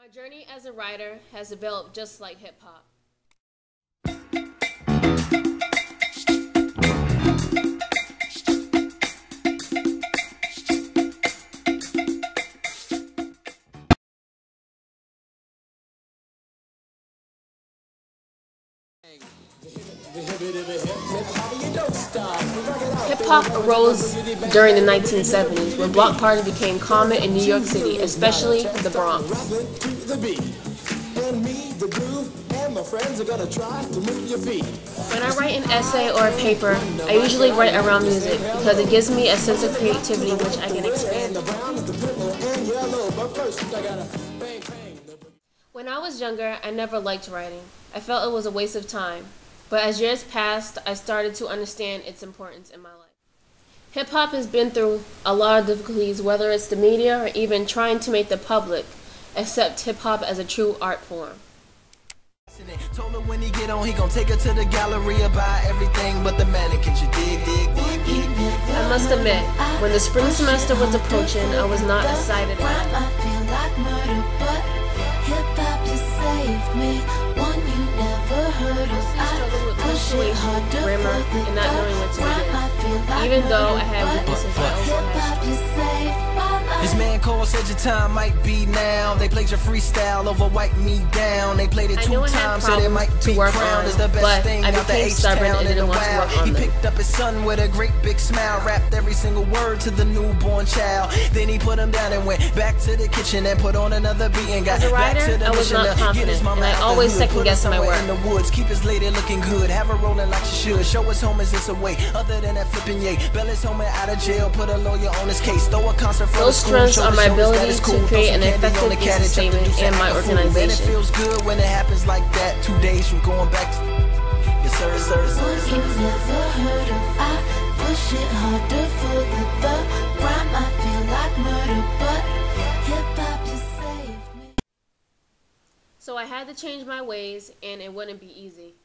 My journey as a writer has developed just like hip-hop. Hip-hop arose during the 1970s when block parties became common in New York City, especially the Bronx. When I write an essay or a paper, I usually write around music because it gives me a sense of creativity which I can expand. When I was younger, I never liked writing. I felt it was a waste of time. But as years passed, I started to understand its importance in my life. Hip-hop has been through a lot of difficulties, whether it's the media or even trying to make the public accept hip-hop as a true art form. Told her when he get on, he gon' take her to the gallery, buy everything but the mannequins. You dig. I must admit, when the spring semester was approaching, I was not excited about it. Grammar, and not knowing what to begin. Even though I had weaknesses, I also had strengths. This man Cole said your time might be now. They played your freestyle over Wipe Me Down. They played it 2 times, so they might be crowned as the best thing out the H-Town in the wild. He picked up his son with a great big smile, rapped every single word to the newborn child. Then he put him down and went back to the kitchen and put on another beat and got back to the mission. I was not confident, and I always second-guessed my work. In the woods, keep his lady looking good, have her rolling like she should. Show his homies it's a way other than that flipping yay. Bail his homie out of jail, put a lawyer on his case, throw a concert for those strengths are my ability to create an effective business statement and my organization. It feels good when it happens like that. 2 days from going back to yes sir. You've never heard of I push it harder for the rhyme. I feel like murder, but hip-hop just saved me. So I had to change my ways, and it wouldn't be easy.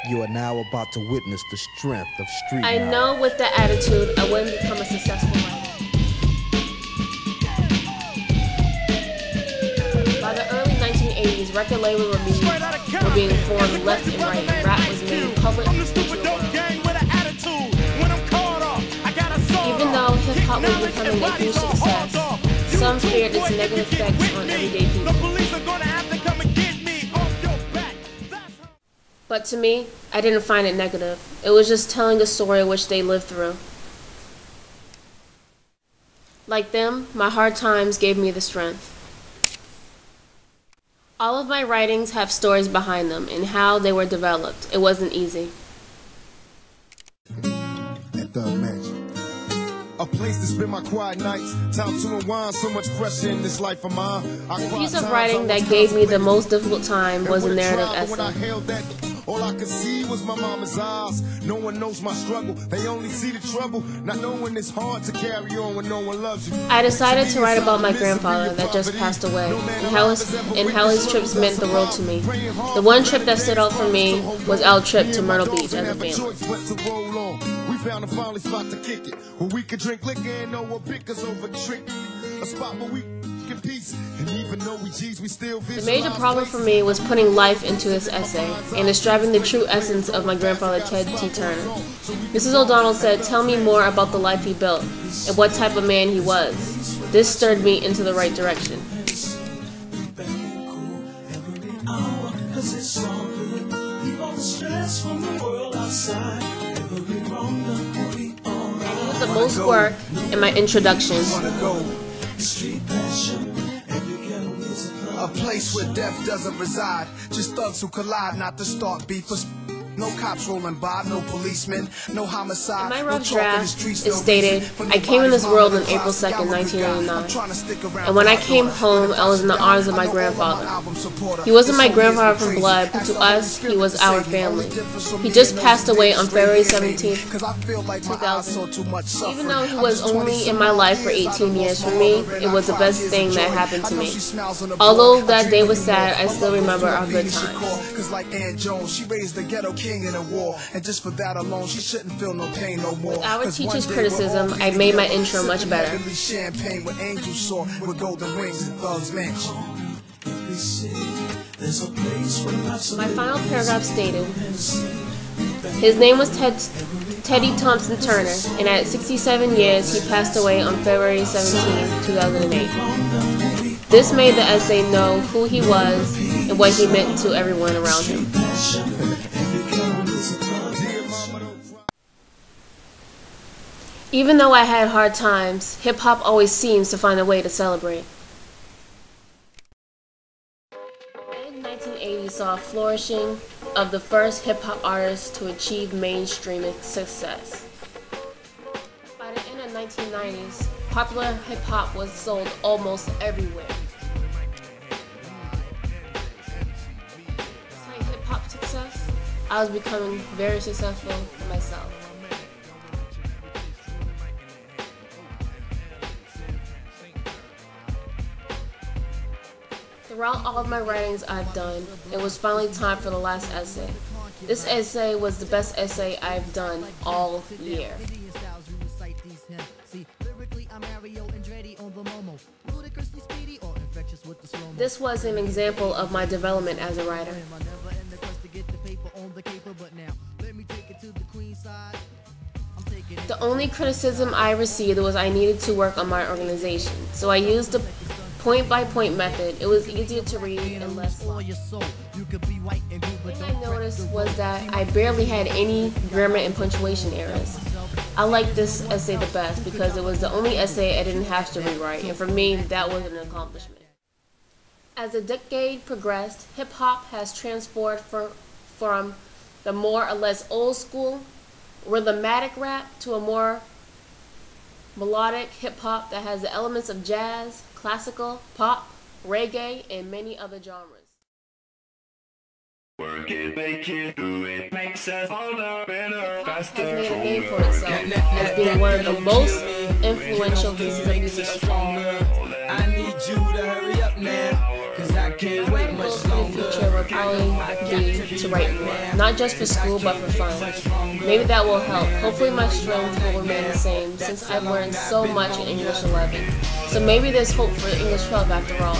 You are now about to witness the strength of street I knowledge. know with that attitude, I wouldn't become a successful writer. By the early 1980s, record labels were being formed left and right, and rap was made public to the world. Even though hip-hop was becoming a huge success, some feared its negative effects on everyday people. But to me, I didn't find it negative. It was just telling a story which they lived through. Like them, my hard times gave me the strength. All of my writings have stories behind them and how they were developed. It wasn't easy. A place to spend my quiet nights, time to unwind, so much pressure in this life of mine. The piece of writing that gave me the most difficult time was a narrative essay. All I could see was my mama's eyes. No one knows my struggle. They only see the trouble. Not knowing it's hard to carry on when no one loves you. I decided to write about my grandfather that just passed away, and how his trips meant the world to me. The one trip that stood out for me was our trip to Myrtle Beach as a family. We found a finally spot to kick it, where we could drink liquor and know what bickers over trick. A spot where we can peace, and even though we G's, we still The major problem for me was putting life into this essay and describing the true essence of my grandfather, Ted T. Turner. Mrs. O'Donnell said, "Tell me more about the life he built and what type of man he was." This stirred me into the right direction. I needed the most work in my introduction. A place where death doesn't reside, just thugs who collide, not to start beef. No cops rolling by, no policemen, no homicide. In my rough draft, it stated, "I came in this world on April 2nd, 1989. And when I came home, I was in the arms of my grandfather. He wasn't my grandfather from blood, but to us, he was our family. He just passed away on February 17th, 2000. Even though he was only in my life for 18 years, for me, it was the best thing that happened to me. Although that day was sad, I still remember our good times." king in a war, and just for that alone, she shouldn't feel no pain no more. With our teacher's criticism, I made my intro much better. Champagne with angels soar with golden rings and thugs mansion. My final paragraph stated, his name was Teddy Thompson Turner, and at 67 years, he passed away on February 17, 2008. This made the essay know who he was and what he meant to everyone around him. Even though I had hard times, hip-hop always seems to find a way to celebrate. The 1980s saw a flourishing of the first hip-hop artists to achieve mainstream success. By the end of the 1990s, popular hip-hop was sold almost everywhere. Despite hip-hop success, I was becoming very successful myself. Throughout all of my writings I've done, it was finally time for the last essay. This essay was the best essay I've done all year. This was an example of my development as a writer. The only criticism I received was I needed to work on my organization, so I used the point-by-point method. It was easier to read and less long. The thing I noticed was that I barely had any grammar and punctuation errors. I liked this essay the best because it was the only essay I didn't have to rewrite, and for me, that was an accomplishment. As the decade progressed, hip-hop has transformed from the more or less old-school, rhythmatic rap to a more melodic hip-hop that has the elements of jazz, classical, pop, reggae, and many other genres. Work it, make it, do it, makes us older, better, faster, has made a name for itself as being one of the most influential pieces of music of all. I need you to hurry up now, cause I can't wait much longer. The future will probably be to write more, not just for school but for fun. Maybe that will help. Hopefully my strength will remain the same since I've learned so much in English 11. So maybe there's hope for English 12 after all.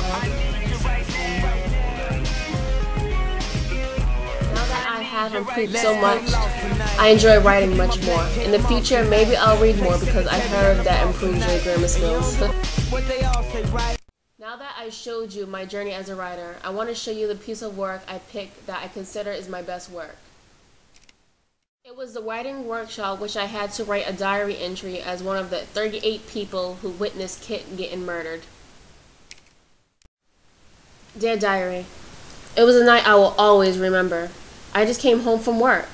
Now that I have improved so much, I enjoy writing much more. In the future, maybe I'll read more because I've heard that improves your grammar skills. Now that I showed you my journey as a writer, I want to show you the piece of work I picked that I consider is my best work. It was the writing workshop which I had to write a diary entry as one of the 38 people who witnessed Kit getting murdered. Dear Diary, it was a night I will always remember. I just came home from work.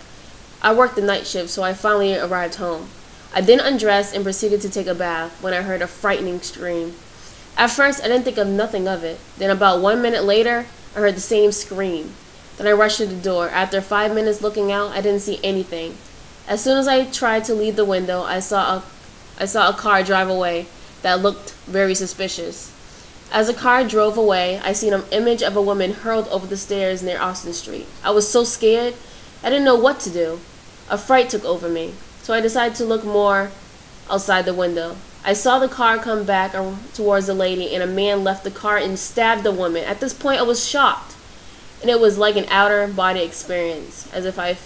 I worked the night shift, so I finally arrived home. I then undressed and proceeded to take a bath when I heard a frightening scream. At first, I didn't think of nothing of it. Then about 1 minute later, I heard the same scream. Then I rushed to the door. After 5 minutes looking out, I didn't see anything. As soon as I tried to leave the window, I saw a car drive away that looked very suspicious. As the car drove away, I seen an image of a woman hurled over the stairs near Austin Street. I was so scared, I didn't know what to do. A fright took over me, so I decided to look more outside the window. I saw the car come back towards the lady, and a man left the car and stabbed the woman. At this point, I was shocked, and it was like an outer body experience, as if I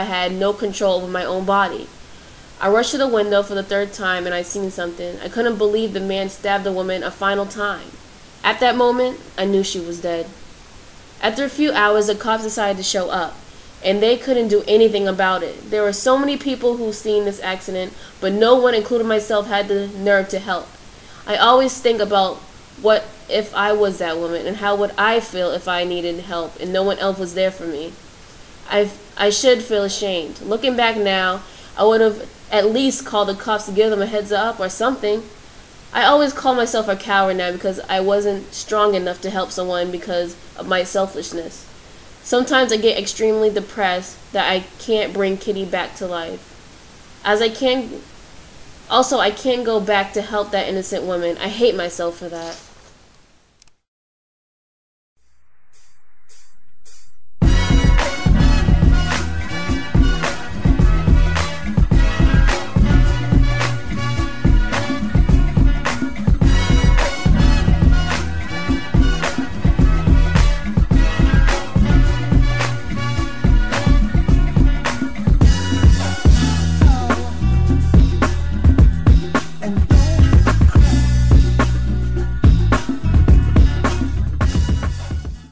had no control over my own body. I rushed to the window for the third time, and I seen something. I couldn't believe the man stabbed the woman a final time. At that moment, I knew she was dead. After a few hours, the cops decided to show up, and they couldn't do anything about it. There were so many people who seen this accident, but no one, including myself, had the nerve to help. I always think about what if I was that woman, and how would I feel if I needed help and no one else was there for me. I should feel ashamed. Looking back now, I would have at least called the cops to give them a heads up or something. I always call myself a coward now because I wasn't strong enough to help someone because of my selfishness. Sometimes I get extremely depressed that I can't bring Kitty back to life. I can't go back to help that innocent woman. I hate myself for that.